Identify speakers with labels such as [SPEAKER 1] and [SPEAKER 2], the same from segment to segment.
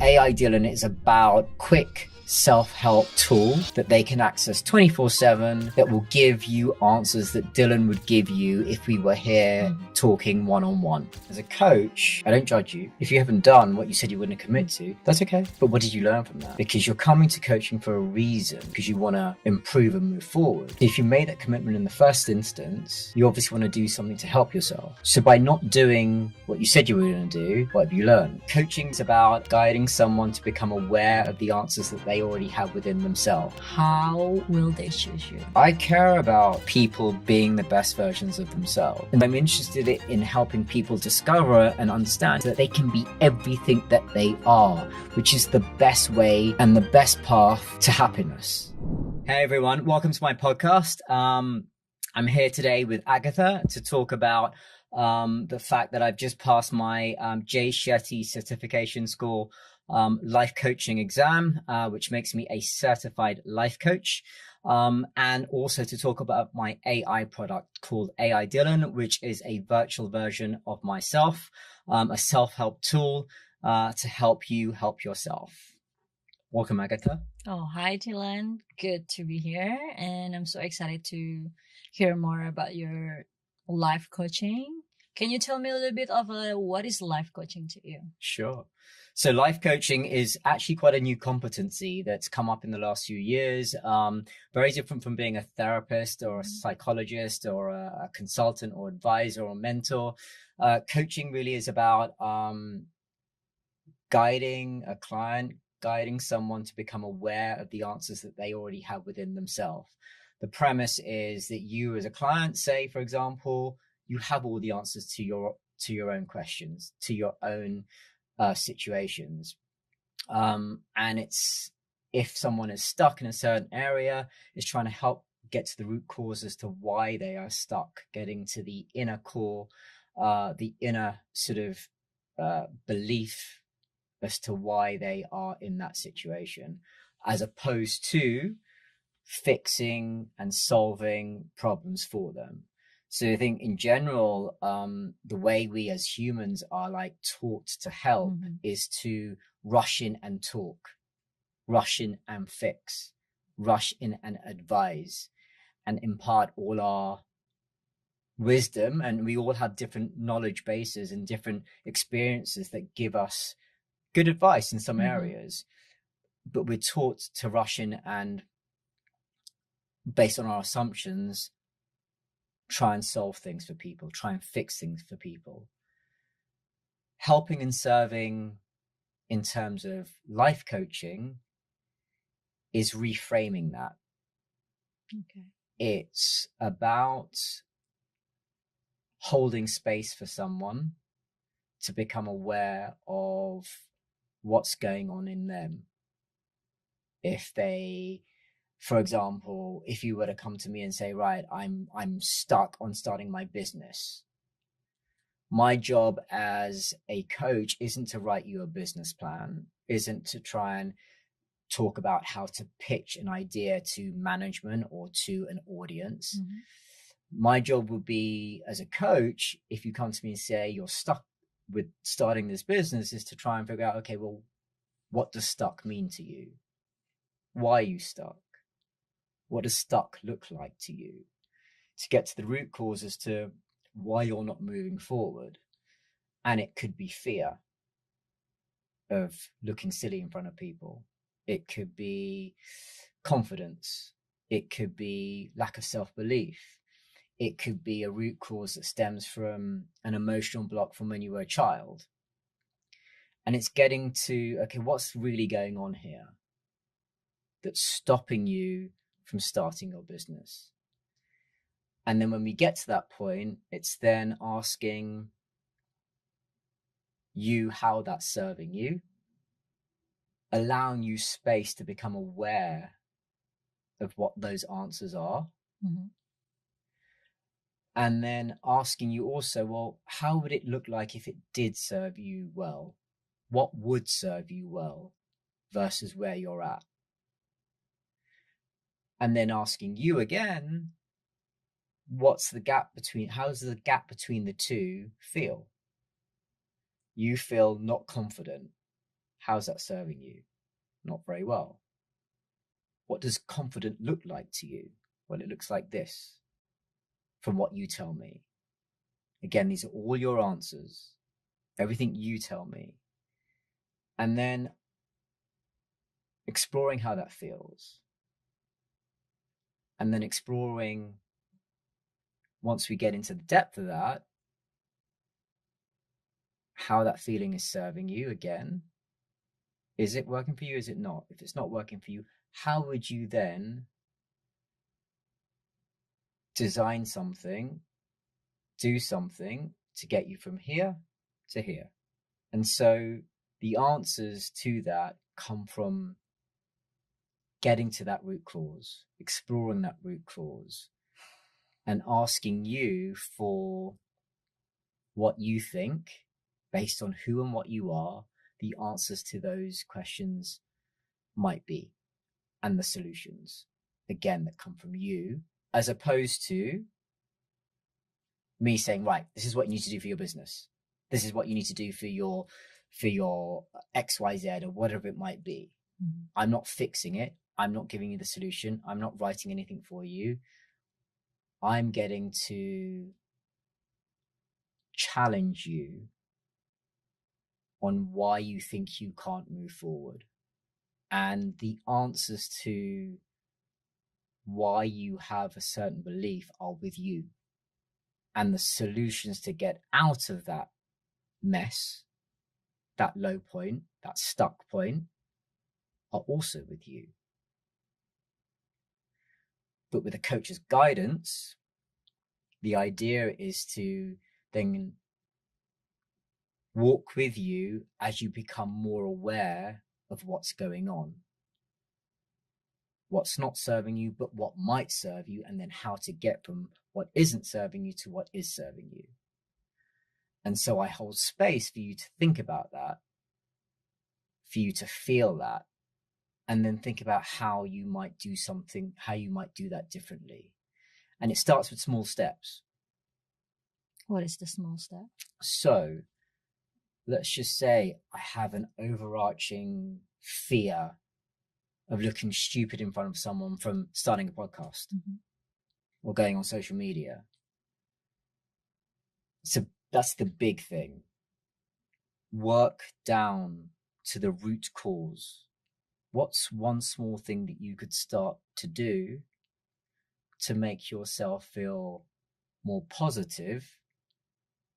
[SPEAKER 1] AI Dylan is about quick self-help tool that they can access 24/7 that will give you answers that Dylan would give you if we were here talking one-on-one. As a coach, I don't judge you. If you haven't done what you said you wouldn't commit to, that's okay. But what did you learn from that? Because you're coming to coaching for a reason, because you want to improve and move forward. If you made that commitment in the first instance, you obviously want to do something to help yourself. So by not doing what you said you were going to do, what have you learned? Coaching is about guiding someone to become aware of the answers that they already have within themselves.
[SPEAKER 2] How will they choose you?
[SPEAKER 1] I care about people being the best versions of themselves. And I'm interested in helping people discover and understand that they can be everything that they are, which is the best way and the best path to happiness. Hey everyone, welcome to my podcast. I'm here today with Agatha to talk about the fact that I've just passed my Jay Shetty certification school life coaching exam, which makes me a certified life coach. And also to talk about my AI product called AI Dylan, which is a virtual version of myself, a self-help tool to help you help yourself. Welcome, Agatha.
[SPEAKER 2] Oh, hi, Dilan. Good to be here. And I'm so excited to hear more about your life coaching. Can you tell me a little bit of what is life coaching to you?
[SPEAKER 1] Sure. So life coaching is actually quite a new competency that's come up in the last few years. Very different from being a therapist or a psychologist or a consultant or advisor or mentor. Coaching really is about guiding a client, guiding someone to become aware of the answers that they already have within themselves. The premise is that you as a client, say, for example, you have all the answers to your own questions, to your own situations. And it's, if someone is stuck in a certain area, it's trying to help get to the root cause as to why they are stuck, getting to the inner core, the inner sort of belief as to why they are in that situation, as opposed to fixing and solving problems for them. So I think in general, the way we as humans are like taught to help is to rush in and talk, rush in and fix, rush in and advise, and impart all our wisdom. And we all have different knowledge bases and different experiences that give us good advice in some areas, but we're taught to rush in and, based on our assumptions, try and solve things for people, try and fix things for people. Helping and serving in terms of life coaching is reframing that.
[SPEAKER 2] Okay.
[SPEAKER 1] It's about holding space for someone to become aware of what's going on in them. If they, for example, if you were to come to me and say, right, I'm stuck on starting my business. My job as a coach isn't to write you a business plan, isn't to try and talk about how to pitch an idea to management or to an audience. My job would be, as a coach, if you come to me and say you're stuck with starting this business, is to try and figure out, okay, well, what does stuck mean to you? Why are you stuck? What does stuck look like to you? To get to the root cause as to why you're not moving forward. And it could be fear of looking silly in front of people. It could be confidence. It could be lack of self-belief. It could be a root cause that stems from an emotional block from when you were a child. And it's getting to, okay, what's really going on here that's stopping you from starting your business? And then when we get to that point, it's then asking you how that's serving you, allowing you space to become aware of what those answers are. And then asking you also, well, how would it look like if it did serve you well? What would serve you well versus where you're at? And then asking you again, what's the gap between, how does the gap between the two feel? You feel not confident. How's that serving you? Not very well. What does confident look like to you? Well, it looks like this from what you tell me. Again, these are all your answers, everything you tell me. And then exploring how that feels. And then exploring, once we get into the depth of that, how that feeling is serving you again. Is it working for you? Is it not? If it's not working for you, how would you then design something, do something to get you from here to here? And so the answers to that come from getting to that root cause, exploring that root cause, and asking you for what you think based on who and what you are, the answers to those questions might be, and the solutions, again, that come from you, as opposed to me saying, right, this is what you need to do for your business. This is what you need to do for your XYZ or whatever it might be.
[SPEAKER 2] Mm-hmm.
[SPEAKER 1] I'm not fixing it. I'm not giving you the solution. I'm not writing anything for you. I'm getting to challenge you on why you think you can't move forward. And the answers to why you have a certain belief are with you. And the solutions to get out of that mess, that low point, that stuck point, are also with you. But with a coach's guidance, the idea is to then walk with you as you become more aware of what's going on, what's not serving you, but what might serve you, and then how to get from what isn't serving you to what is serving you. And so I hold space for you to think about that, for you to feel that, and then think about how you might do something, how you might do that differently. And it starts with small steps.
[SPEAKER 2] What is the small step?
[SPEAKER 1] So let's just say I have an overarching fear of looking stupid in front of someone from starting a podcast or going on social media. So that's the big thing. Work down to the root cause. What's one small thing that you could start to do to make yourself feel more positive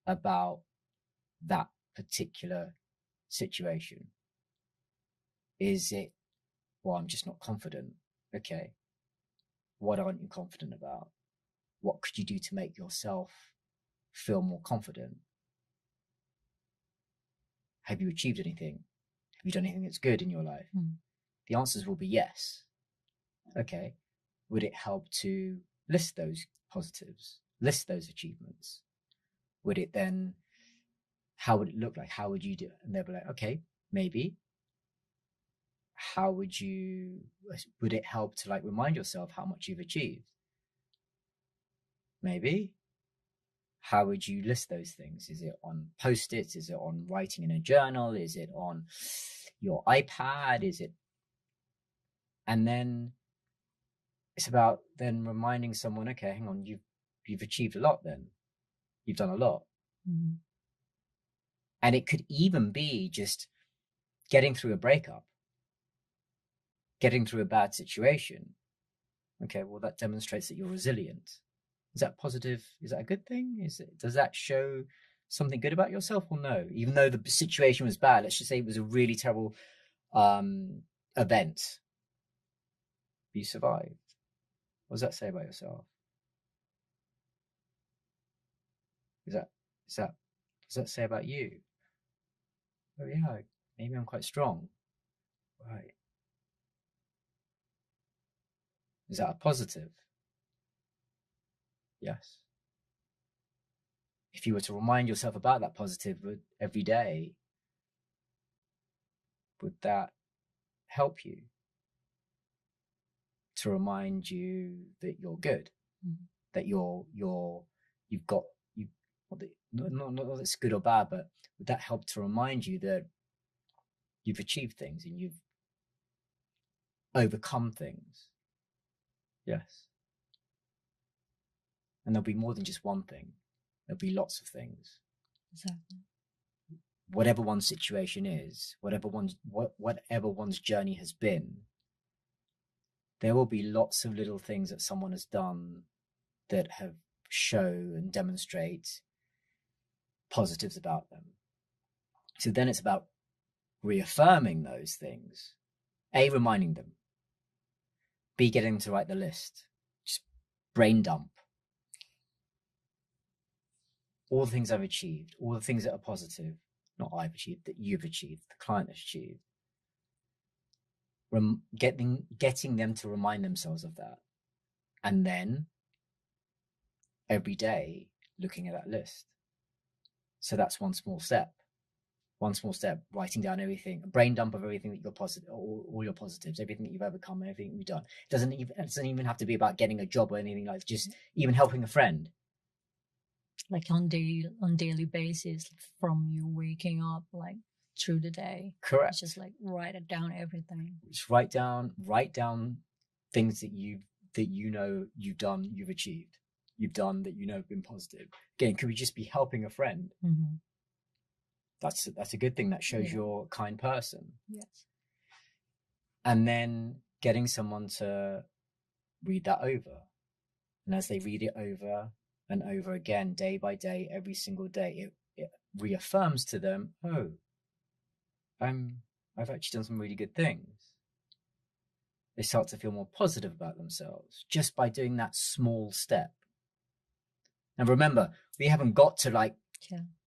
[SPEAKER 1] about that particular situation? Is it, well, I'm just not confident. Okay. What aren't you confident about? What could you do to make yourself feel more confident? Have you achieved anything? Have you done anything that's good in your life? The answers will be yes. Okay. Would it help to list those positives, list those achievements? Would it then, how would it look like? How would you do it? And they'll be like, okay, maybe. How would it help to like remind yourself how much you've achieved? Maybe. How would you list those things? Is it on Post-its? Is it on writing in a journal? Is it on your iPad? Is it? And then it's about then reminding someone, okay, hang on, you've achieved a lot then. You've done a lot. And it could even be just getting through a breakup, getting through a bad situation. Okay, well, that demonstrates that you're resilient. Is that positive? Is that a good thing? Does that show something good about yourself or no? Even though the situation was bad, let's just say it was a really terrible event. You survived. What does that say about yourself? Does that say about you? Oh yeah, maybe I'm quite strong. Right. Is that a positive? Yes. If you were to remind yourself about that positive every day, would that help you to remind you that you're good, that you've got you? Not that it's good or bad, but would that help to remind you that you've achieved things and you've overcome things. Yes. And there'll be more than just one thing. There'll be lots of things.
[SPEAKER 2] Exactly.
[SPEAKER 1] Whatever one's situation is, whatever one's journey has been, there will be lots of little things that someone has done that have show and demonstrate positives about them. So then it's about reaffirming those things, reminding them, B, getting to write the list, just brain dump all the things I've achieved, all the things that are positive, not I've achieved, that you've achieved, the client has achieved. Getting them to remind themselves of that. And then every day looking at that list. So that's one small step. Writing down everything, a brain dump of everything that you're positive, all your positives, everything that you've overcome, everything you've done. It doesn't even have to be about getting a job or anything like that. Just even helping a friend.
[SPEAKER 2] Like on daily basis, from you waking up, like through the day.
[SPEAKER 1] Correct.
[SPEAKER 2] It's just like write it down, everything.
[SPEAKER 1] Just write down things that you've done, you've achieved, you've done that have been positive. Again, could we just be helping a friend?
[SPEAKER 2] Mm-hmm.
[SPEAKER 1] That's a good thing. That shows you're a kind person.
[SPEAKER 2] Yes.
[SPEAKER 1] And then getting someone to read that over, and as they read it over and over again, day by day, every single day, it reaffirms to them, oh, I've actually done some really good things. They start to feel more positive about themselves just by doing that small step. And remember, we haven't got to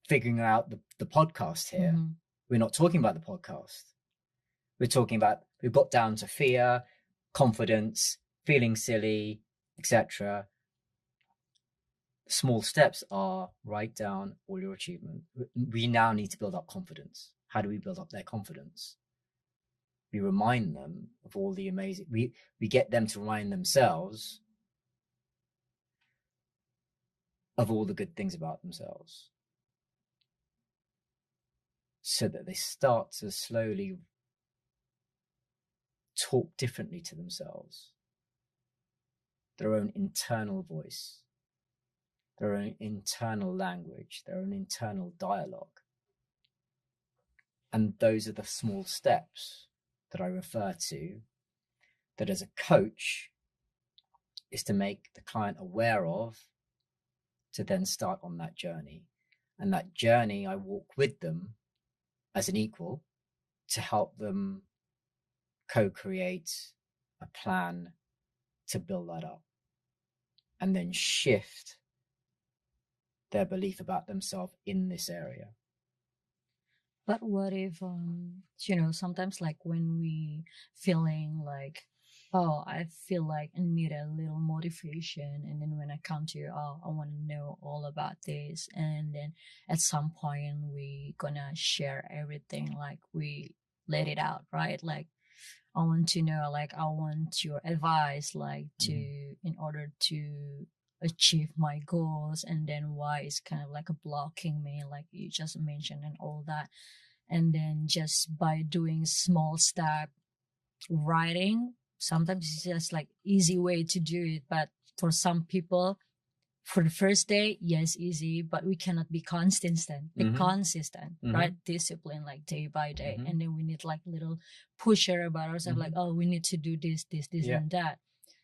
[SPEAKER 1] figuring out the podcast here.
[SPEAKER 2] Mm-hmm.
[SPEAKER 1] We're not talking about the podcast. We're talking about, we've got down to fear, confidence, feeling silly, etc. Small steps are write down all your achievements. We now need to build up confidence. How do we build up their confidence? We remind them of all the amazing, we get them to remind themselves of all the good things about themselves, so that they start to slowly talk differently to themselves, their own internal voice, their own internal language, their own internal dialogue. And those are the small steps that I refer to, that as a coach is to make the client aware of, to then start on that journey. And that journey, I walk with them as an equal to help them co-create a plan to build that up, and then shift their belief about themselves in this area.
[SPEAKER 2] But what if, sometimes like when we feeling like, oh, I feel like I need a little motivation. And then when I come to you, oh, I want to know all about this. And then at some point we gonna share everything, like we let it out, right? Like, I want to know, like, I want your advice, like in order to achieve my goals, and then why it's kind of like a blocking me, like you just mentioned, and all that. And then just by doing small step writing, sometimes it's just like easy way to do it, but for some people, for the first day, yes, easy, but we cannot be consistent, right? Discipline, like day by day. And then we need like little pusher about ourselves, like, oh, we need to do this, and that.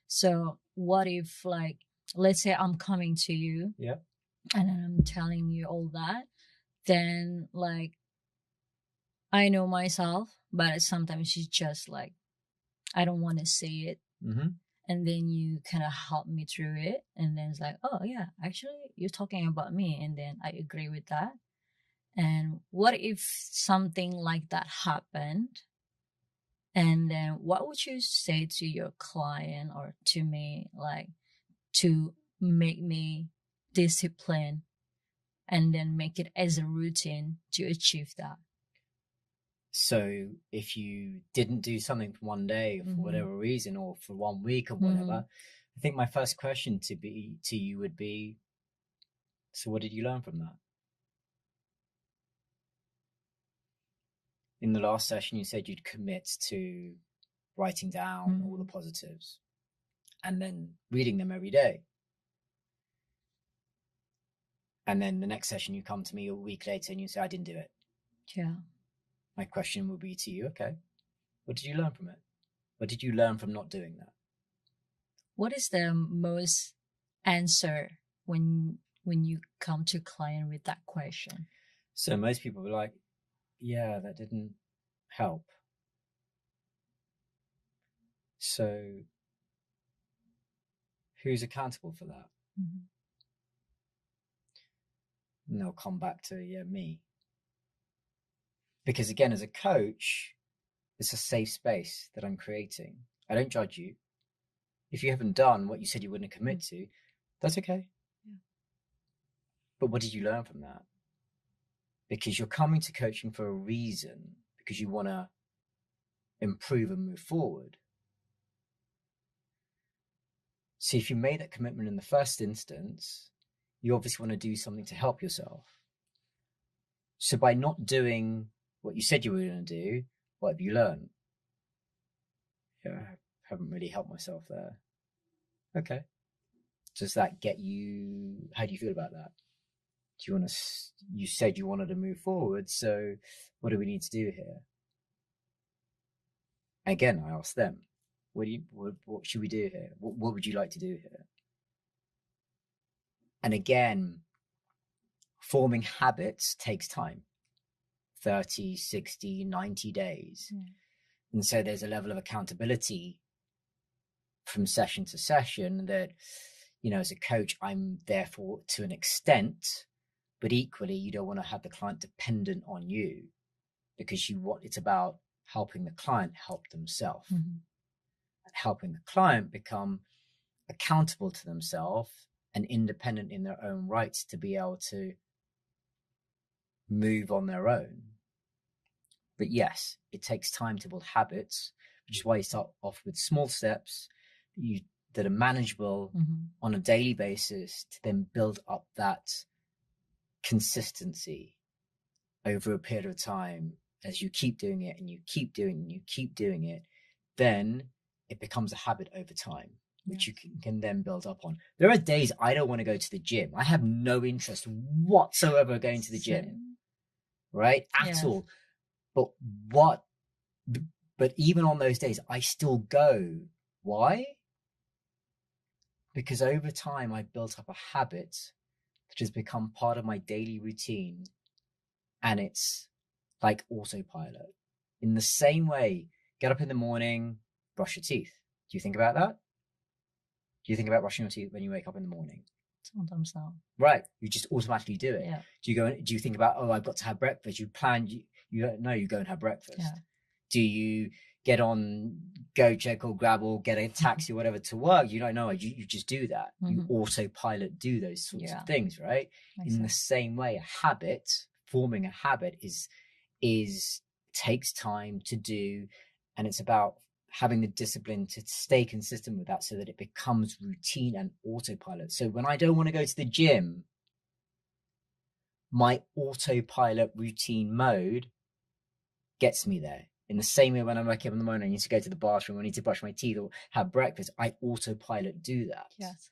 [SPEAKER 2] So what if, like, let's say I'm coming to you, and I'm telling you all that, then like, I know myself, but sometimes it's just like, I don't want to say it. And then you kind of help me through it. And then it's like, oh yeah, actually you're talking about me. And then I agree with that. And what if something like that happened? And then what would you say to your client or to me, like, to make me discipline and then make it as a routine to achieve that?
[SPEAKER 1] So if you didn't do something for one day, for whatever reason, or for 1 week or whatever, I think my first question to you would be, so what did you learn from that? in the last session, you said you'd commit to writing down all the positives and then reading them every day. And then the next session, you come to me a week later and you say, I didn't do it.
[SPEAKER 2] Yeah.
[SPEAKER 1] My question will be to you, okay, what did you learn from it? What did you learn from not doing that?
[SPEAKER 2] What is the most answer when you come to client with that question?
[SPEAKER 1] So most people were like, yeah, that didn't help. So who's accountable for that?
[SPEAKER 2] Mm-hmm.
[SPEAKER 1] And they'll come back to, yeah, me. Because again, as a coach, it's a safe space that I'm creating. I don't judge you. If you haven't done what you said you wouldn't commit to, that's okay.
[SPEAKER 2] Yeah.
[SPEAKER 1] But what did you learn from that? Because you're coming to coaching for a reason, because you want to improve and move forward. So if you made that commitment in the first instance, you obviously want to do something to help yourself. So by not doing what you said you were going to do, what have you learned? Yeah, I haven't really helped myself there. Okay. Does that get you? How do you feel about that? Do you want to? You said you wanted to move forward, so what do we need to do here? Again, I asked them, what should we do here? What would you like to do here? And again, forming habits takes time, 30, 60, 90 days.
[SPEAKER 2] Yeah.
[SPEAKER 1] And so there's a level of accountability from session to session that, you know, as a coach, I'm there for to an extent, but equally you don't want to have the client dependent on you, because it's about helping the client help themselves, and helping the client become accountable to themselves and independent in their own rights to be able to move on their own. But yes, it takes time to build habits, which is why you start off with small steps that are manageable on a daily basis, to then build up that consistency over a period of time. As you keep doing it and you keep doing it and you keep doing it, then it becomes a habit over time, which you can then build up on. There are days I don't want to go to the gym. I have no interest whatsoever going to the gym, right? At all. But even on those days, I still go. Why? Because over time, I built up a habit that has become part of my daily routine, and it's like autopilot. In the same way, get up in the morning, brush your teeth. Do you think about that? Do you think about brushing your teeth when you wake up in the morning?
[SPEAKER 2] Sometimes not.
[SPEAKER 1] Right. You just automatically do it.
[SPEAKER 2] Yeah.
[SPEAKER 1] Do you think about, oh, I've got to have breakfast? You plan, you don't know, you go and have breakfast.
[SPEAKER 2] Yeah.
[SPEAKER 1] Do you get on Gojek or Grab or get a taxi or whatever to work? You don't know. You just do that. You autopilot do those sorts of things, right? In the same way, forming a habit takes time to do, and it's about having the discipline to stay consistent with that so that it becomes routine and autopilot. So when I don't want to go to the gym, my autopilot routine mode gets me there. In the same way, when I'm waking up in the morning, I need to go to the bathroom, I need to brush my teeth or have breakfast, I autopilot do that.
[SPEAKER 2] Yes.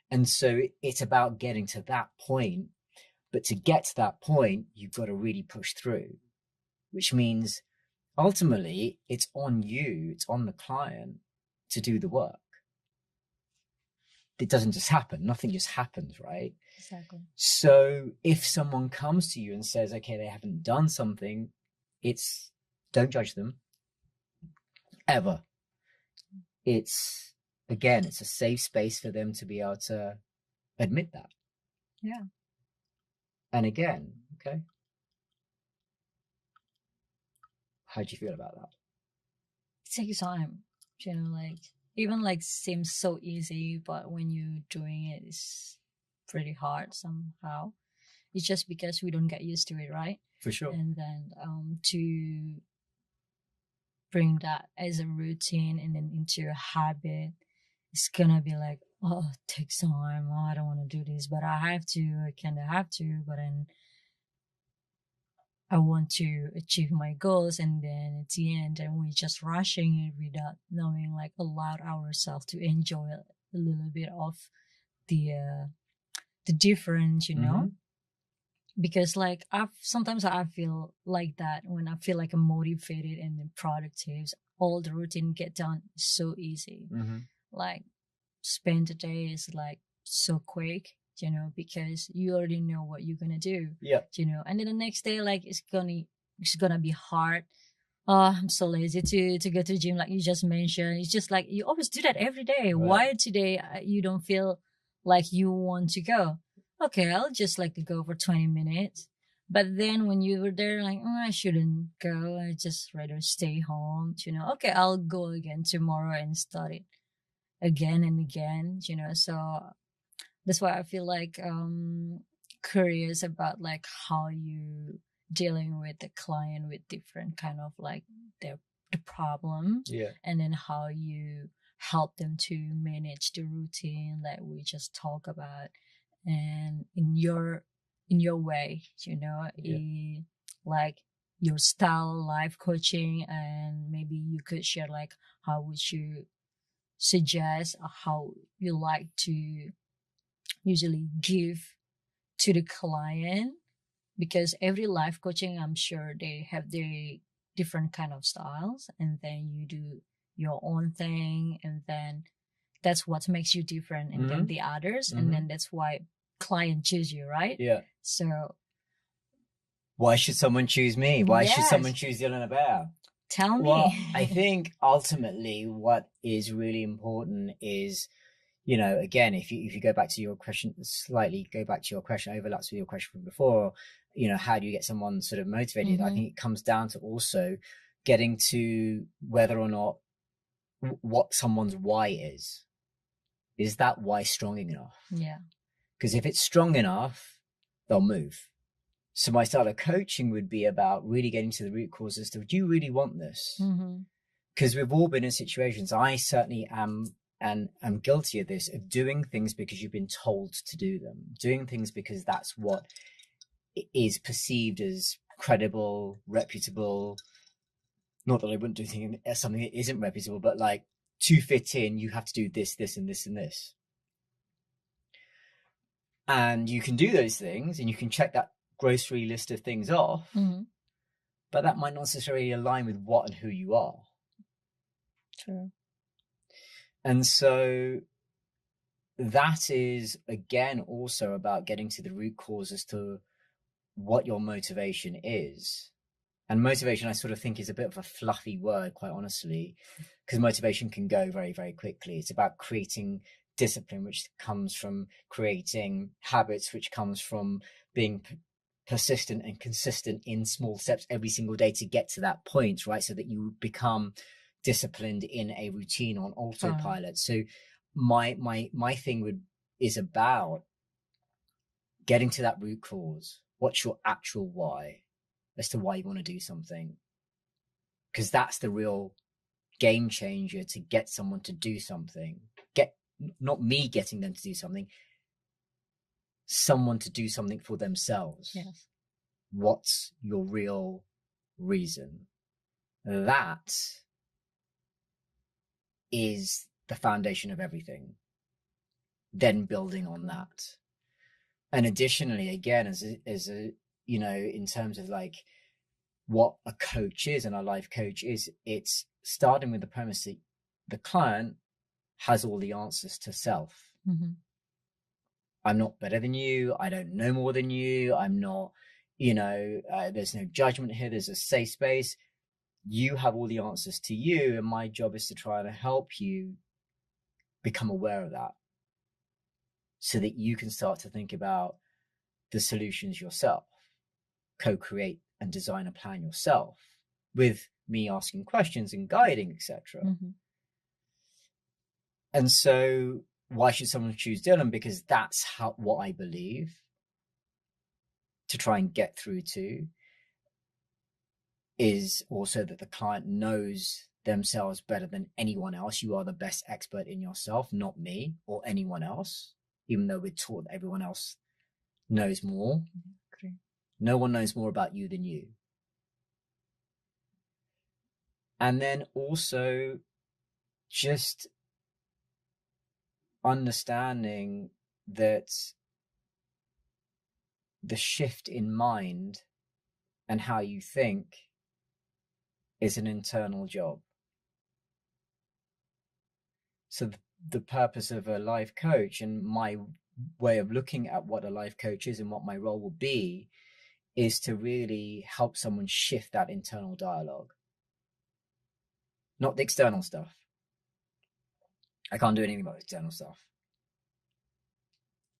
[SPEAKER 1] And so it's about getting to that point. But to get to that point, you've got to really push through, which means ultimately it's on you, it's on the client to do the work. It doesn't just happen. Nothing just happens, right?
[SPEAKER 2] Exactly.
[SPEAKER 1] So if someone comes to you and says, okay, they haven't done something, don't judge them ever. It's a safe space for them to be able to admit that.
[SPEAKER 2] Yeah.
[SPEAKER 1] And again, okay, how do you feel about that?
[SPEAKER 2] It takes time, even seems so easy, but when you're doing it, it's pretty hard somehow. It's just because we don't get used to it, right?
[SPEAKER 1] For sure.
[SPEAKER 2] And then to bring that as a routine and then into a habit, it's gonna be like, oh, it takes time. Oh, I don't want to do this, but I have to. I kind of have to, but then I want to achieve my goals, and then at the end, and we're just rushing it without knowing, like, allow ourselves to enjoy a little bit of the difference, because like sometimes I feel like that when I feel like I'm motivated and then productive, all the routine get done so easy. Like spend the day is like so quick, because you already know what you're gonna do.
[SPEAKER 1] Yeah.
[SPEAKER 2] And then the next day, like it's gonna be hard. Oh, I'm so lazy to go to the gym, like you just mentioned. It's just like you always do that every day.
[SPEAKER 1] Right.
[SPEAKER 2] Why today you don't feel like you want to go? Okay, I'll just like go for 20 minutes. But then when you were there, like, I shouldn't go. I just rather stay home. Okay, I'll go again tomorrow and start it again and again. So that's why I feel like curious about like how you dealing with the client with different kind of like the problem,
[SPEAKER 1] Yeah.
[SPEAKER 2] and then how you help them to manage the routine that we just talk about, and in your way, like your style life coaching. And maybe you could share like how would you suggest how you like to usually give to the client, because every life coaching, I'm sure they have their different kind of styles, and then you do your own thing, and then that's what makes you different and then the others, and then that's why client choose you, right?
[SPEAKER 1] Yeah.
[SPEAKER 2] So
[SPEAKER 1] why should someone choose me? Why should
[SPEAKER 2] Yes.
[SPEAKER 1] someone choose Dylan About?
[SPEAKER 2] Tell me.
[SPEAKER 1] Well, I think ultimately what is really important is, again, if you go back to your question, overlaps with your question from before, how do you get someone sort of motivated? I think it comes down to also getting to whether or not what someone's why is. Is that why strong enough?
[SPEAKER 2] Yeah.
[SPEAKER 1] Because if it's strong enough, they'll move. So my style of coaching would be about really getting to the root cause as to, do you really want this? Because we've all been in situations, I certainly am, and I'm guilty of this, of doing things because you've been told to do them, doing things because that's what is perceived as credible, reputable. Not that I wouldn't do something that isn't reputable, but like, to fit in, you have to do this, this, and this, and this. And you can do those things, and you can check that grocery list of things off, but that might not necessarily align with what and who you are.
[SPEAKER 2] True.
[SPEAKER 1] And so that is, again, also about getting to the root cause as to what your motivation is. And motivation, I sort of think, is a bit of a fluffy word, quite honestly, because motivation can go very, very quickly. It's about creating discipline, which comes from creating habits, which comes from being persistent and consistent in small steps every single day to get to that point, right? So that you become disciplined in a routine on autopilot. So my thing is about getting to that root cause. What's your actual why as to why you want to do something? Because that's the real game changer to get someone to do something. Not me getting them to do something, someone to do something for themselves.
[SPEAKER 2] Yes.
[SPEAKER 1] What's your real reason? That is the foundation of everything. Then building on that. And additionally, again, as a in terms of like what a coach is and a life coach is, it's starting with the premise that the client has all the answers to self. I'm not better than you. I don't know more than you. I'm not, there's no judgment here. There's a safe space. You have all the answers to you. And my job is to try to help you become aware of that so that you can start to think about the solutions yourself, co-create and design a plan yourself with me asking questions and guiding, etc. And so why should someone choose Dylan? Because that's what I believe to try and get through to is also that the client knows themselves better than anyone else. You are the best expert in yourself, not me or anyone else, even though we're taught that everyone else knows more. No one knows more about you than you. And then also just understanding that the shift in mind and how you think is an internal job. So the purpose of a life coach, and my way of looking at what a life coach is and what my role will be, is to really help someone shift that internal dialogue, not the external stuff. I can't do anything about the external stuff.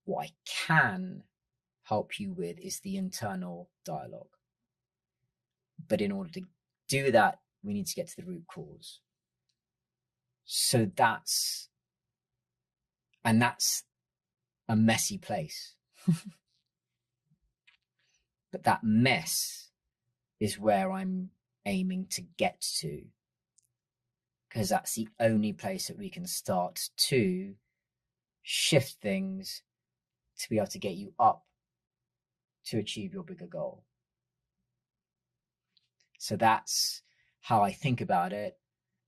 [SPEAKER 1] What I can help you with is the internal dialogue. But in order to do that, we need to get to the root cause. So that's a messy place. But that mess is where I'm aiming to get to, because that's the only place that we can start to shift things to be able to get you up to achieve your bigger goal. So that's how I think about it,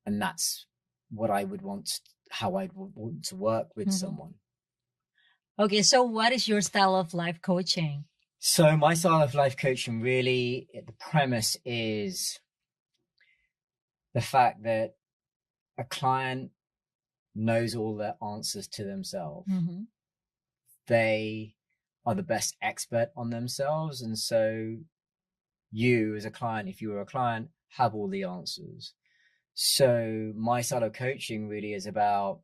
[SPEAKER 1] and that's what I would want, how I would want to work with someone.
[SPEAKER 2] Okay, so what is your style of life coaching?
[SPEAKER 1] So my style of life coaching, really, the premise is the fact that a client knows all the answers to themselves. They are the best expert on themselves. And so you as a client, if you were a client, have all the answers. So my style of coaching really is about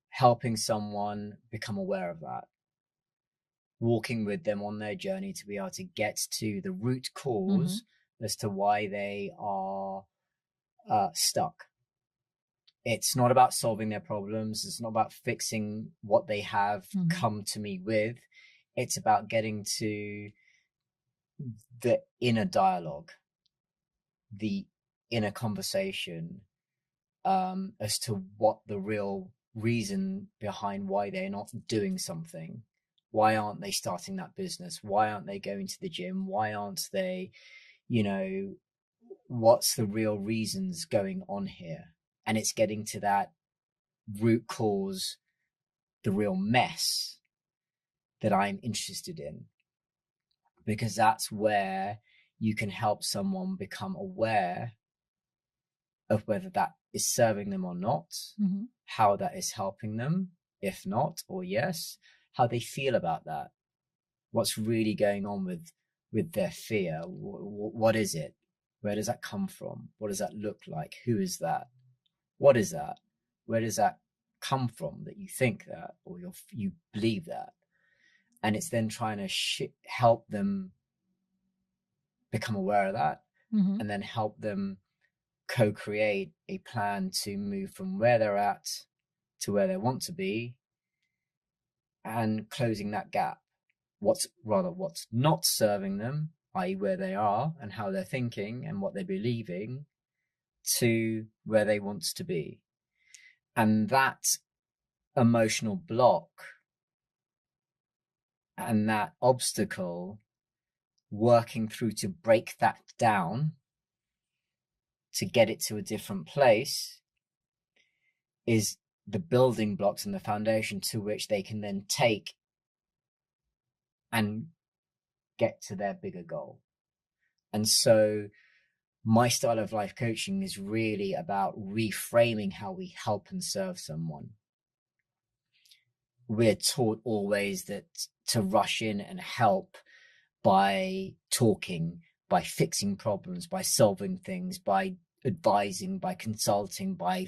[SPEAKER 1] helping someone become aware of that, walking with them on their journey to be able to get to the root cause as to why they are stuck. It's not about solving their problems. It's not about fixing what they have come to me with. It's about getting to the inner dialogue, the inner conversation, as to what the real reason behind why they're not doing something. Why aren't they starting that business? Why aren't they going to the gym? Why aren't they, what's the real reasons going on here? And it's getting to that root cause, the real mess that I'm interested in, because that's where you can help someone become aware of whether that is serving them or not, how that is helping them, if not, or yes, how they feel about that, what's really going on with their fear. What is it? Where does that come from? What does that look like? Who is that? What is that? Where does that come from that you think that, or you believe that? And it's then trying to help them become aware of that, and then help them co-create a plan to move from where they're at to where they want to be, and closing that gap. What's not serving them, i.e. where they are and how they're thinking and what they're believing, to where they want to be. And that emotional block and that obstacle, working through to break that down to get it to a different place, is the building blocks and the foundation to which they can then take and get to their bigger goal. And so my style of life coaching is really about reframing how we help and serve someone. We're taught always that to rush in and help by talking, by fixing problems, by solving things, by advising, by consulting, by,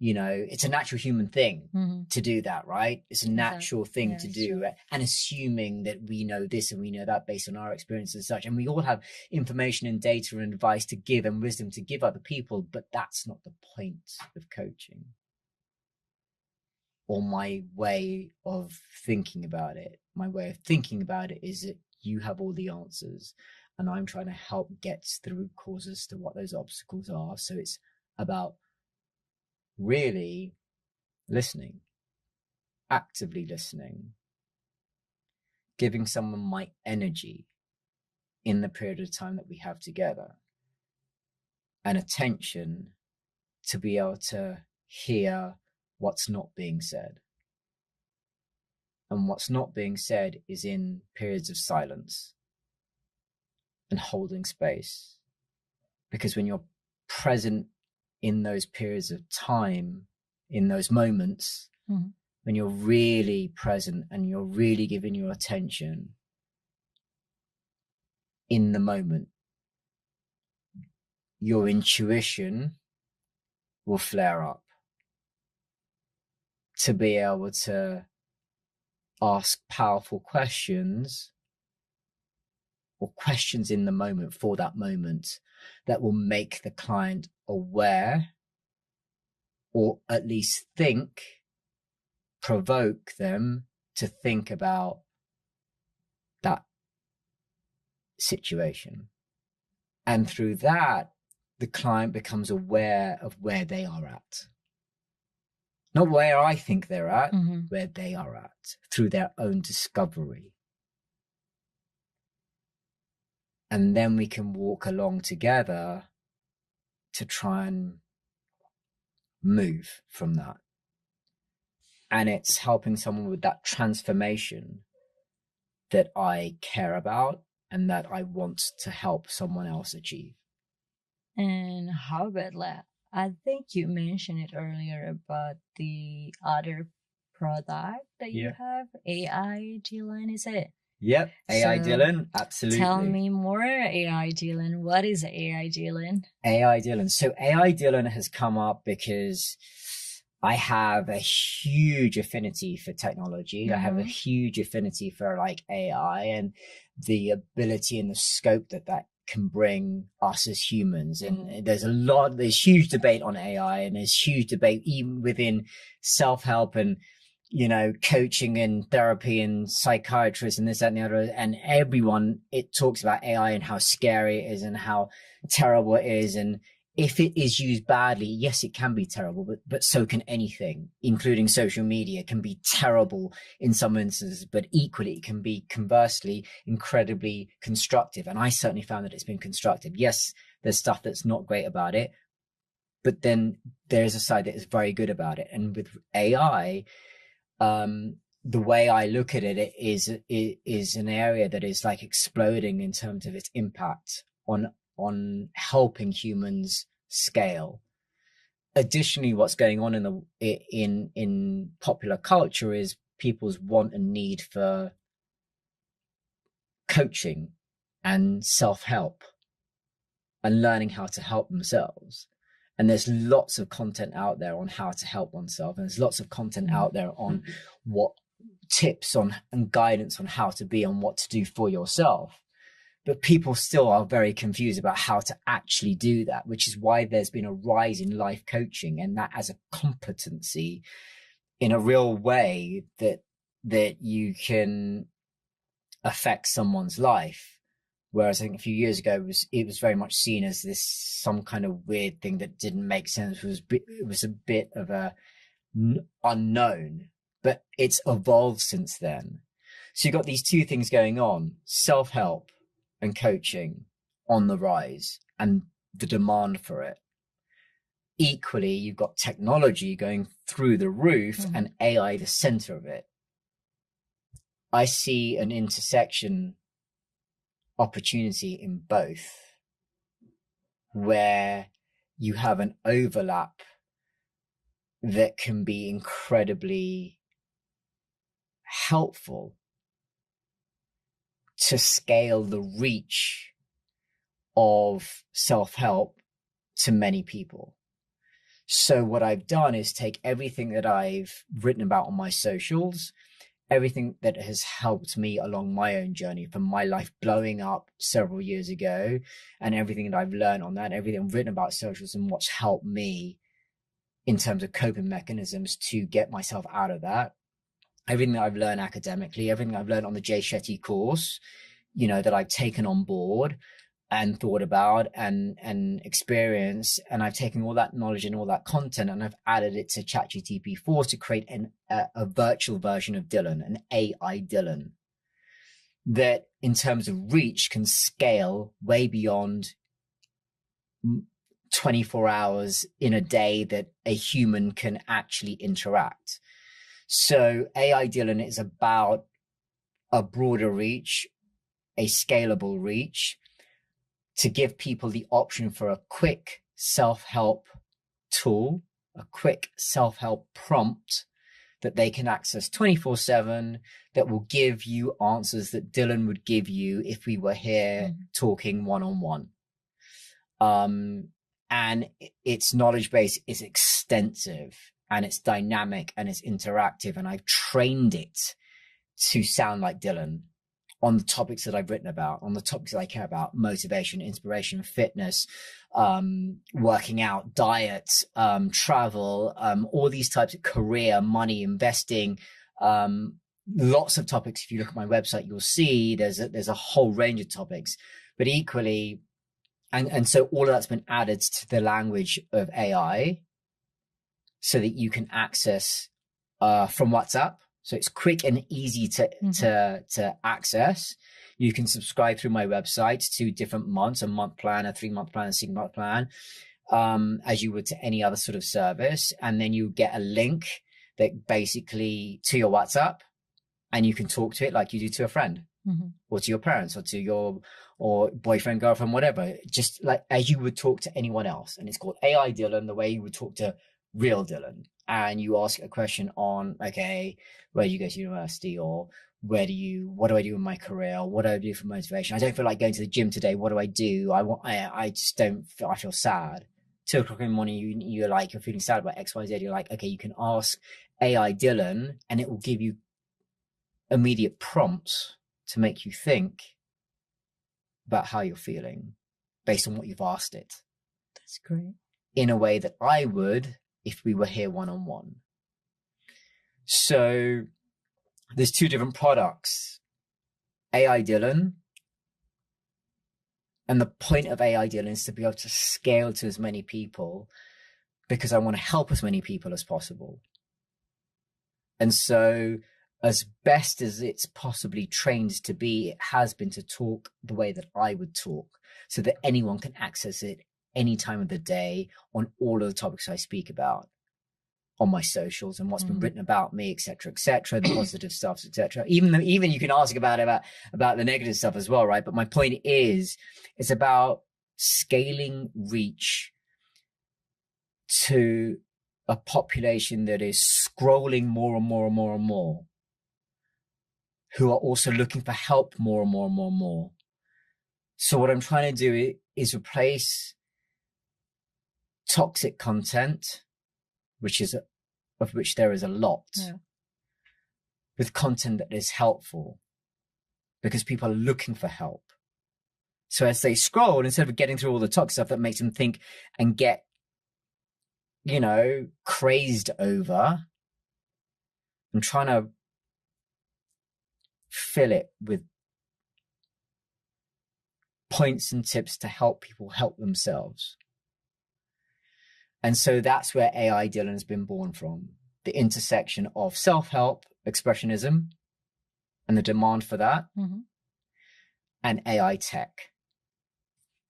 [SPEAKER 1] it's a natural human thing to do that, right? It's a natural thing to do. Sure. And assuming that we know this and we know that based on our experience and such. And we all have information and data and advice to give and wisdom to give other people, but that's not the point of coaching. Or my way of thinking about it. My way of thinking about it is that you have all the answers, and I'm trying to help get the root causes to what those obstacles are. So it's about really listening, actively listening, giving someone my energy in the period of time that we have together, and attention to be able to hear what's not being said. And what's not being said is in periods of silence and holding space. Because when you're present in those periods of time, in those moments, when you're really present and you're really giving your attention in the moment, your intuition will flare up to be able to ask powerful questions, or questions in the moment for that moment, that will make the client aware, or at least provoke them to think about that situation. And through that, the client becomes aware of where they are at. Not where I think they're at, where they are at, through their own discovery. And then we can walk along together to try and move from that. And it's helping someone with that transformation that I care about and that I want to help someone else achieve.
[SPEAKER 2] And how about that? I think you mentioned it earlier about the other product that you have, AI Dilan, is it?
[SPEAKER 1] Yep, AI Dilan, absolutely.
[SPEAKER 2] Tell me more, AI Dilan. What is AI Dilan?
[SPEAKER 1] AI Dilan. So AI Dilan has come up because I have a huge affinity for technology. I have a huge affinity for like AI and the ability and the scope that can bring us as humans. And there's huge debate on AI, and there's huge debate even within self-help and, you know, coaching and therapy and psychiatrists and this, that, and the other. And everyone, it talks about AI and how scary it is and how terrible it is. And if it is used badly, yes, it can be terrible, but so can anything, including social media, can be terrible in some instances, but equally it can be conversely incredibly constructive. And I certainly found that it's been constructive. Yes, there's stuff that's not great about it, but then there's a side that is very good about it. And with AI, the way I look at it is an area that is like exploding in terms of its impact on helping humans scale. Additionally, what's going on in popular culture is people's want and need for coaching and self-help and learning how to help themselves. And there's lots of content out there on how to help oneself, and there's lots of content out there on what tips on and guidance on how to be and what to do for yourself. But people still are very confused about how to actually do that, which is why there's been a rise in life coaching, and that as a competency in a real way that you can affect someone's life. Whereas I think a few years ago, it was very much seen as this some kind of weird thing that didn't make sense. It was a bit of a unknown, but it's evolved since then. So you've got these two things going on: self-help and coaching on the rise, and the demand for it. Equally, you've got technology going through the roof and AI the center of it. I see an intersection opportunity in both, where you have an overlap that can be incredibly helpful to scale the reach of self-help to many people. So what I've done is take everything that I've written about on my socials, everything that has helped me along my own journey from my life blowing up several years ago, and everything that I've learned on that, everything I've written about socials and what's helped me in terms of coping mechanisms to get myself out of that. Everything that I've learned academically, everything I've learned on the Jay Shetty course, you know, that I've taken on board and thought about and experienced, and I've taken all that knowledge and all that content and I've added it to ChatGPT-4 to create a virtual version of Dilan, an AI Dilan, that in terms of reach can scale way beyond 24 hours in a day that a human can actually interact. So AI Dylan is about a broader reach, a scalable reach, to give people the option for a quick self-help tool, a quick self-help prompt that they can access 24/7, that will give you answers that Dylan would give you if we were here talking one-on-one. And its knowledge base is extensive, and it's dynamic, and it's interactive, and I've trained it to sound like Dylan on the topics that I've written about, on the topics that I care about: motivation, inspiration, fitness, working out, diet, travel, all these types of career, money, investing, lots of topics. If you look at my website, you'll see there's a whole range of topics, but equally, and so all of that's been added to the language of AI so that you can access from WhatsApp. So it's quick and easy to access. You can subscribe through my website to different months, a month plan, a 3-month plan, a 6-month plan, as you would to any other sort of service. And then you get a link that basically to your WhatsApp, and you can talk to it like you do to a friend, or to your parents, or to your boyfriend, girlfriend, whatever, just like as you would talk to anyone else. And it's called AI Dylan, the way you would talk to real Dylan. And you ask a question on, okay, where do you go to university, or what do I do in my career, or what do I do for motivation? I don't feel like going to the gym today. What do I do? I just don't feel, I feel sad. 2:00 in the morning, you're feeling sad about XYZ. You're like, okay, you can ask AI Dylan, and it will give you immediate prompts to make you think about how you're feeling based on what you've asked it.
[SPEAKER 2] That's great.
[SPEAKER 1] In a way that I would if we were here one-on-one. So there's 2 different products, AI Dylan. And the point of AI Dylan is to be able to scale to as many people, because I want to help as many people as possible. And so as best as it's possibly trained to be, it has been to talk the way that I would talk, so that anyone can access it any time of the day on all of the topics I speak about on my socials, and what's been written about me, etc., the positive stuff, etc. Even you can ask about the negative stuff as well, right? But my point is, it's about scaling reach to a population that is scrolling more and more and more and more, who are also looking for help more and more and more and more. So what I'm trying to do is replace toxic content, of which there is a lot, with content that is helpful, because people are looking for help. So as they scroll, instead of getting through all the toxic stuff that makes them think and get, crazed over, I'm trying to fill it with points and tips to help people help themselves. And so that's where AI Dylan has been born from, the intersection of self-help, expressionism, and the demand for that, and AI tech.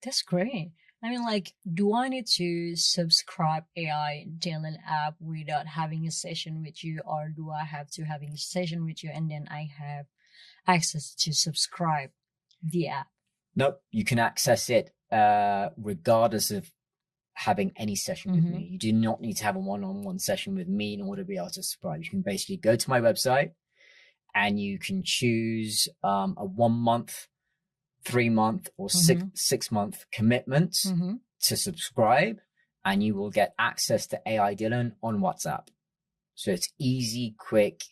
[SPEAKER 2] That's great. I mean, do I need to subscribe AI Dylan app without having a session with you, or do I have to having a session with you and then I have access to subscribe the app?
[SPEAKER 1] Nope, you can access it regardless of having any session with me. You do not need to have a one-on-one session with me in order to be able to subscribe. You can basically go to my website, and you can choose a 1-month, 3-month, or 6-month commitment to subscribe, and you will get access to AI Dylan on WhatsApp. So it's easy, quick,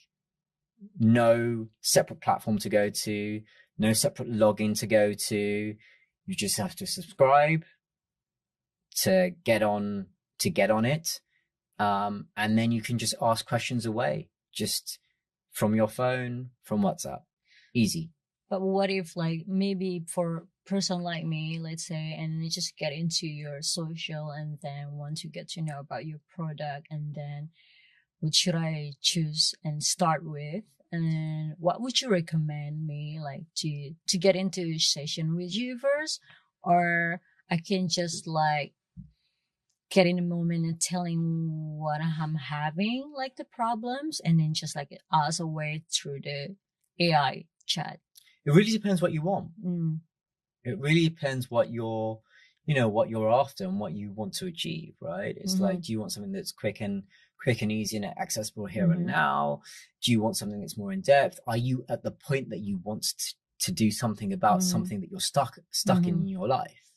[SPEAKER 1] no separate platform to go to, no separate login to go to. You just have to subscribe to get on it, and then you can just ask questions away, just from your phone, from WhatsApp. Easy.
[SPEAKER 2] But what if, maybe for a person like me, let's say, and you just get into your social and then want to get to know about your product, and then what should I choose and start with? And what would you recommend me, to get into a session with you first? Or I can just get in a moment and telling what I'm having, like the problems, and then just like ask away through the AI chat.
[SPEAKER 1] It really depends what you want.
[SPEAKER 2] Mm.
[SPEAKER 1] It really depends what you're, what you're after and what you want to achieve, right? It's like, do you want something that's quick and easy and accessible here and now? Do you want something that's more in depth? Are you at the point that you want to do something about something that you're stuck in your life,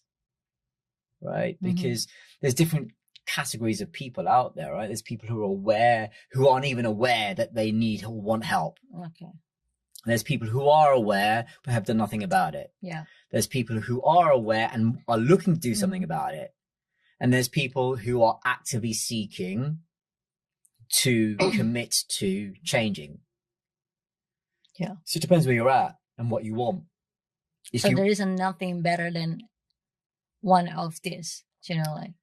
[SPEAKER 1] right? Because there's different categories of people out there, right? There's people who are aware, who aren't even aware that they need or want help.
[SPEAKER 2] Okay.
[SPEAKER 1] There's people who are aware but have done nothing about it.
[SPEAKER 2] Yeah.
[SPEAKER 1] There's people who are aware and are looking to do something about it. And there's people who are actively seeking to commit to changing.
[SPEAKER 2] Yeah.
[SPEAKER 1] So it depends where you're at and what you want.
[SPEAKER 2] So there is nothing better than one of this, like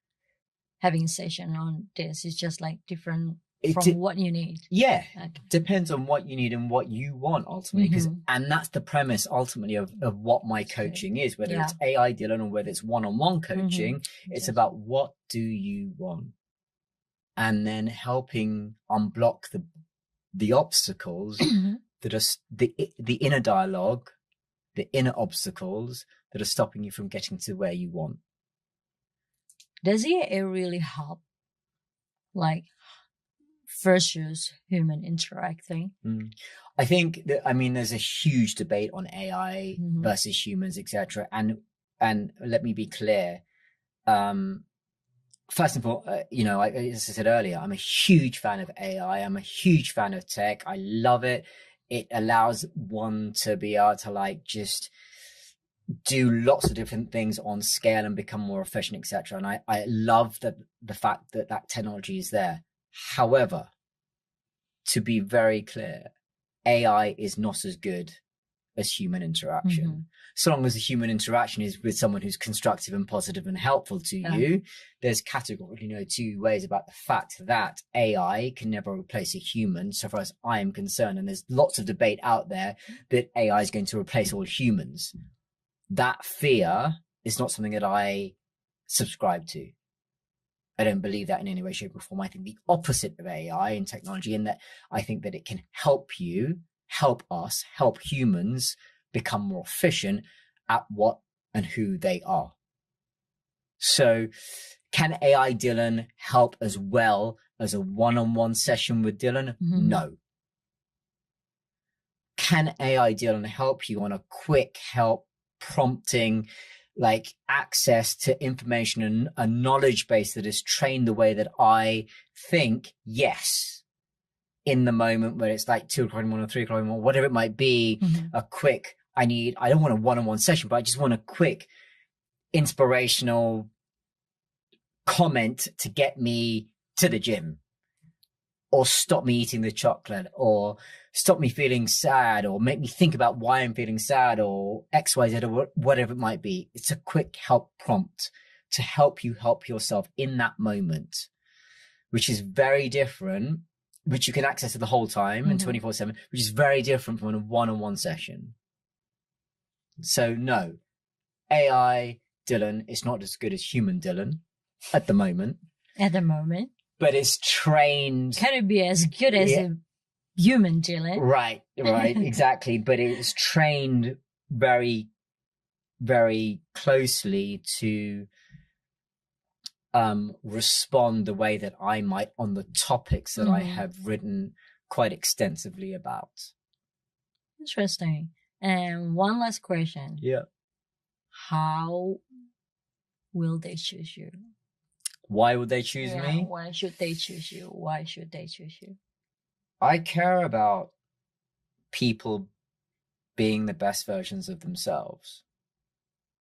[SPEAKER 2] having a session on this. It's just like different from what you need.
[SPEAKER 1] Yeah. Okay. Depends on what you need and what you want ultimately. And that's the premise ultimately of what my coaching is, whether it's AI Dylan or whether it's one-on-one coaching. It's about what do you want? And then helping unblock the obstacles that are the inner dialogue, the inner obstacles that are stopping you from getting to where you want.
[SPEAKER 2] Does it really help, like versus human interacting?
[SPEAKER 1] I think that, there's a huge debate on AI versus humans, etc. And let me be clear. First of all, as I said earlier, I'm a huge fan of AI. I'm a huge fan of tech. I love it. It allows one to be able to just do lots of different things on scale and become more efficient, etc. And I love the fact that technology is there. However, to be very clear, AI is not as good as human interaction. So long as the human interaction is with someone who's constructive and positive and helpful to you, there's categorically no two ways about the fact that AI can never replace a human, so far as I am concerned. And there's lots of debate out there that AI is going to replace all humans. That fear is not something that I subscribe to. I don't believe that in any way, shape, or form. I think the opposite of AI and technology, in that I think that it can help us, help humans become more efficient at what and who they are. So can AI Dylan help as well as a one-on-one session with Dylan? No. Can AI Dylan help you on a quick help prompting, like access to information and a knowledge base that is trained the way that I think? Yes. In the moment where it's like 2 o'clock in the morning or 3 o'clock in the morning, whatever it might be, a quick, I don't want a one-on-one session, but I just want a quick inspirational comment to get me to the gym, or stop me eating the chocolate, or stop me feeling sad, or make me think about why I'm feeling sad, or XYZ, or whatever it might be. It's a quick help prompt to help you help yourself in that moment, which is very different, which you can access it the whole time and 24/7, which is very different from a one-on-one session. So no, AI Dylan is not as good as human Dylan at the moment. But it's trained.
[SPEAKER 2] Can it be as good as a human Dylan?
[SPEAKER 1] Right, exactly. But it's trained very, very closely to respond the way that I might on the topics that I have written quite extensively about.
[SPEAKER 2] Interesting. And one last question.
[SPEAKER 1] Yeah.
[SPEAKER 2] How will they choose you?
[SPEAKER 1] Why would they choose me?
[SPEAKER 2] Why should they choose you? Why should they choose you?
[SPEAKER 1] I care about people being the best versions of themselves.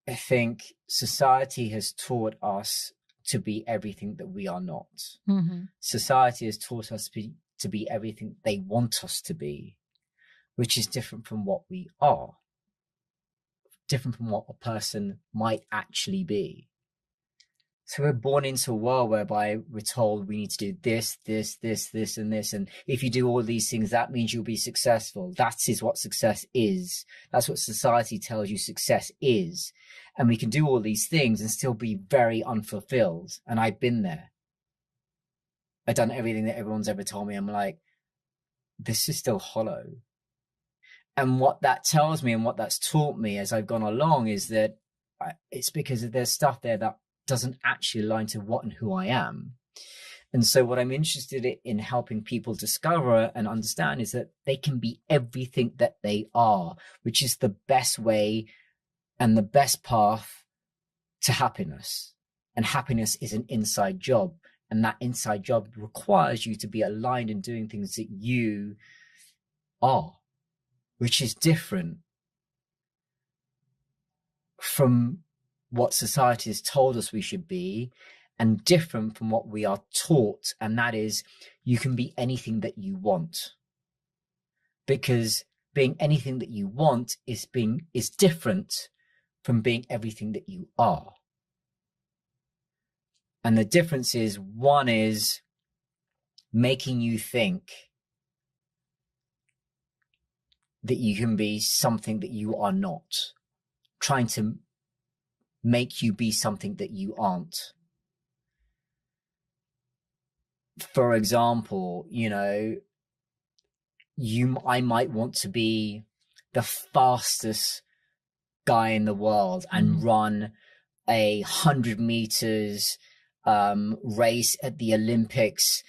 [SPEAKER 1] I think society has taught us to be everything that we are not. Society has taught us to be everything they want us to be, which is different from what we are, different from what a person might actually be. So we're born into a world whereby we're told we need to do this, this, this, this, and this. And if you do all these things, that means you'll be successful. That is what success is. That's what society tells you success is. And we can do all these things and still be very unfulfilled. And I've been there. I've done everything that everyone's ever told me. I'm like, this is still hollow. And what that tells me and what that's taught me as I've gone along is that it's because there's stuff there that doesn't actually align to what and who I am. And so what I'm interested in helping people discover and understand is that they can be everything that they are, which is the best way and the best path to happiness. And happiness is an inside job. And that inside job requires you to be aligned in doing things that you are, which is different from what society has told us we should be, and different from what we are taught. And that is, you can be anything that you want. Because being anything that you want is different from being everything that you are. And the difference is, one is making you think that you can be something that you are not, trying to make you be something that you aren't. For example, I might want to be the fastest guy in the world and run 100 meters race at the Olympics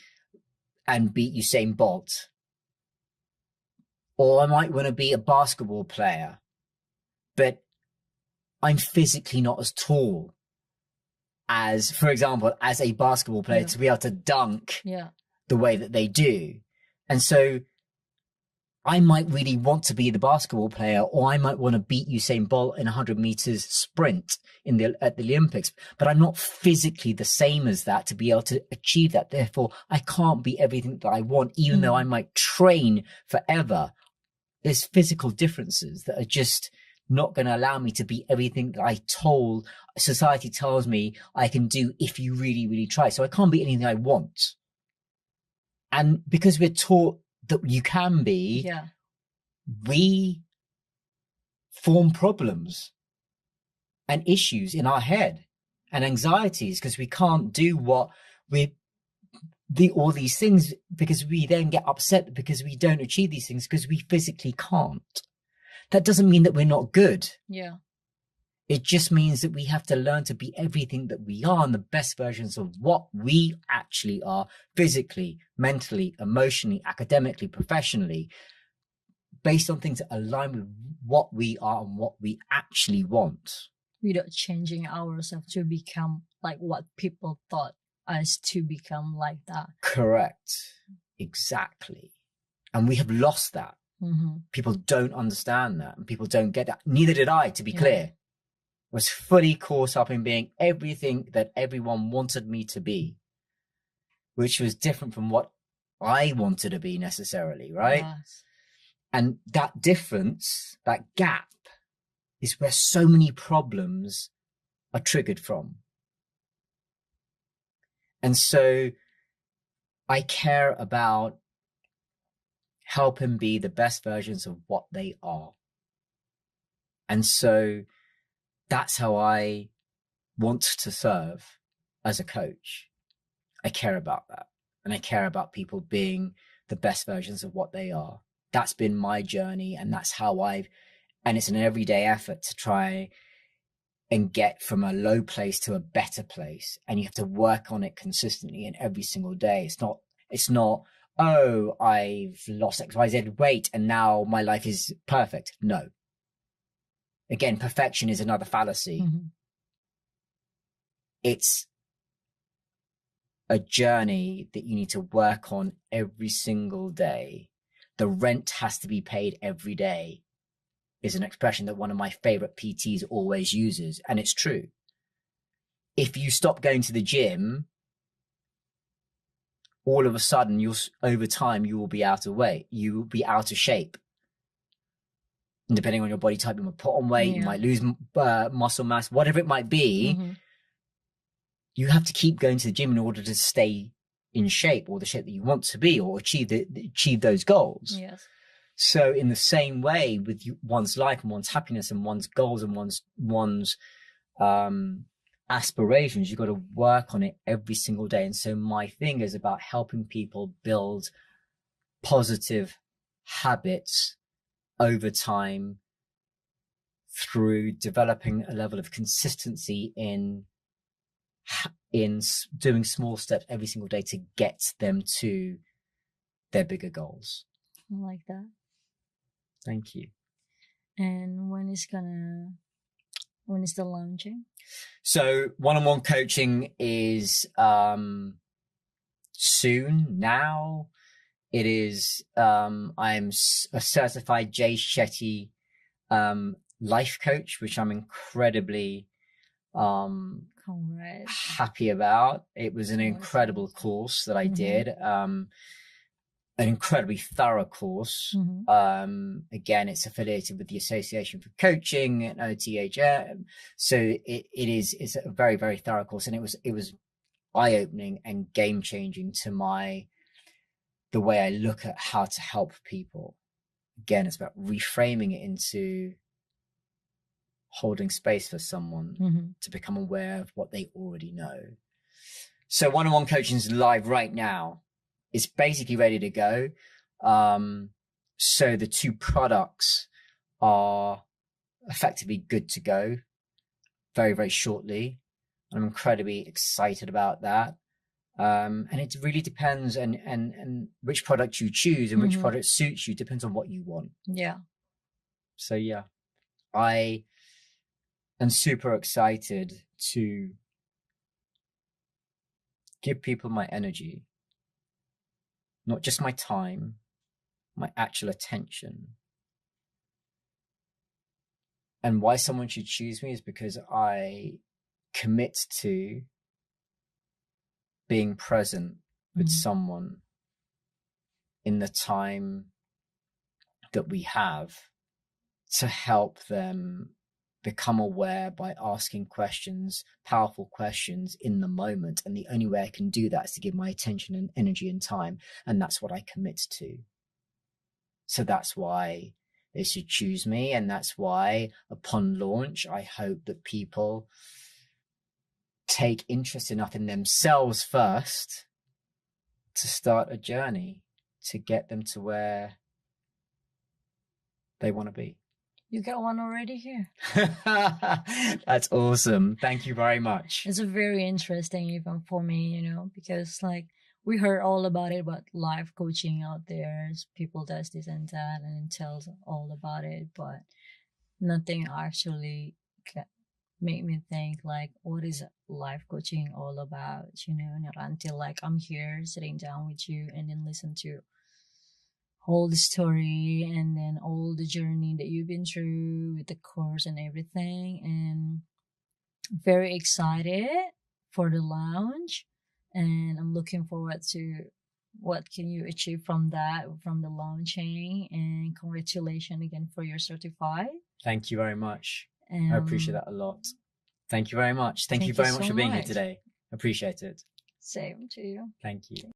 [SPEAKER 1] and beat Usain Bolt. Or I might want to be a basketball player, but I'm physically not as tall as, for example, as a basketball player to be able to dunk the way that they do. And so I might really want to be the basketball player, or I might want to beat Usain Bolt in 100 meters sprint at the Olympics, but I'm not physically the same as that to be able to achieve that. Therefore, I can't be everything that I want, even though I might train forever. There's physical differences that are just not going to allow me to be everything that society tells me I can do if you really, really try. So I can't be anything I want. And because we're taught that you can be, we form problems and issues in our head and anxieties because we can't do all these things, because we then get upset because we don't achieve these things because we physically can't. That doesn't mean that we're not good.
[SPEAKER 2] Yeah.
[SPEAKER 1] It just means that we have to learn to be everything that we are and the best versions of what we actually are, physically, mentally, emotionally, academically, professionally, based on things that align with what we are and what we actually want.
[SPEAKER 2] Without changing ourselves to become like what people thought us to become, like that.
[SPEAKER 1] Correct. Exactly. And we have lost that. People don't understand that, and people don't get that. Neither did I, to be clear. Was fully caught up in being everything that everyone wanted me to be, which was different from what I wanted to be necessarily, right? Yes. And that difference, that gap, is where so many problems are triggered from. And so I care about helping be the best versions of what they are. And so that's how I want to serve as a coach. I care about that. And I care about people being the best versions of what they are. That's been my journey. And that's how and it's an everyday effort to try and get from a low place to a better place. And you have to work on it consistently and every single day. It's not, oh, I've lost XYZ weight and now my life is perfect. No. Again, perfection is another fallacy. It's a journey that you need to work on every single day. The rent has to be paid every day is an expression that one of my favorite PTs always uses. And it's true. If you stop going to the gym, all of a sudden, over time, you will be out of weight. You will be out of shape. And depending on your body type, you might put on weight, you might lose muscle mass, whatever it might be. you have to keep going to the gym in order to stay in shape, or the shape that you want to be, or achieve those goals.
[SPEAKER 2] Yes.
[SPEAKER 1] So in the same way with one's life and one's happiness and one's goals and one's aspirations, you've got to work on it every single day. And so my thing is about helping people build positive habits over time through developing a level of consistency in doing small steps every single day to get them to their bigger goals.
[SPEAKER 2] I like that.
[SPEAKER 1] Thank you.
[SPEAKER 2] And when is the launching?
[SPEAKER 1] So one-on-one coaching is soon now. It is I'm a certified Jay Shetty life coach, which I'm incredibly happy about. It was an incredible course that I did. An incredibly thorough course. Again, it's affiliated with the Association for Coaching and OTHM. So it's a very, very thorough course. And it was eye-opening and game-changing to the way I look at how to help people. Again, it's about reframing it into holding space for someone to become aware of what they already know. So one-on-one coaching is live right now. It's basically ready to go. So the 2 products are effectively good to go very, very shortly. I'm incredibly excited about that. And it really depends and which product you choose and which product suits you depends on what you want.
[SPEAKER 2] Yeah.
[SPEAKER 1] So yeah, I am super excited to give people my energy. Not just my time, my actual attention. And why someone should choose me is because I commit to being present with someone in the time that we have to help them become aware by asking questions, powerful questions in the moment. And the only way I can do that is to give my attention and energy and time. And that's what I commit to. So that's why they should choose me. And that's why upon launch, I hope that people take interest enough in themselves first to start a journey to get them to where they want to be.
[SPEAKER 2] You got one already here.
[SPEAKER 1] That's awesome. Thank you very much.
[SPEAKER 2] It's a very interesting even for me, because like we heard all about it, about life coaching out there. People does this and that and tells all about it, but nothing actually made me think like, what is life coaching all about? Not until like I'm here sitting down with you and then listen to all the story and then all the journey that you've been through with the course and everything, and very excited for the launch, and I'm looking forward to what can you achieve from the launching, and congratulations again for your certified.
[SPEAKER 1] Thank you very much. I appreciate that a lot. Thank you very much. Thank you very much for being here today. Appreciate it.
[SPEAKER 2] Same to you.
[SPEAKER 1] Thank you.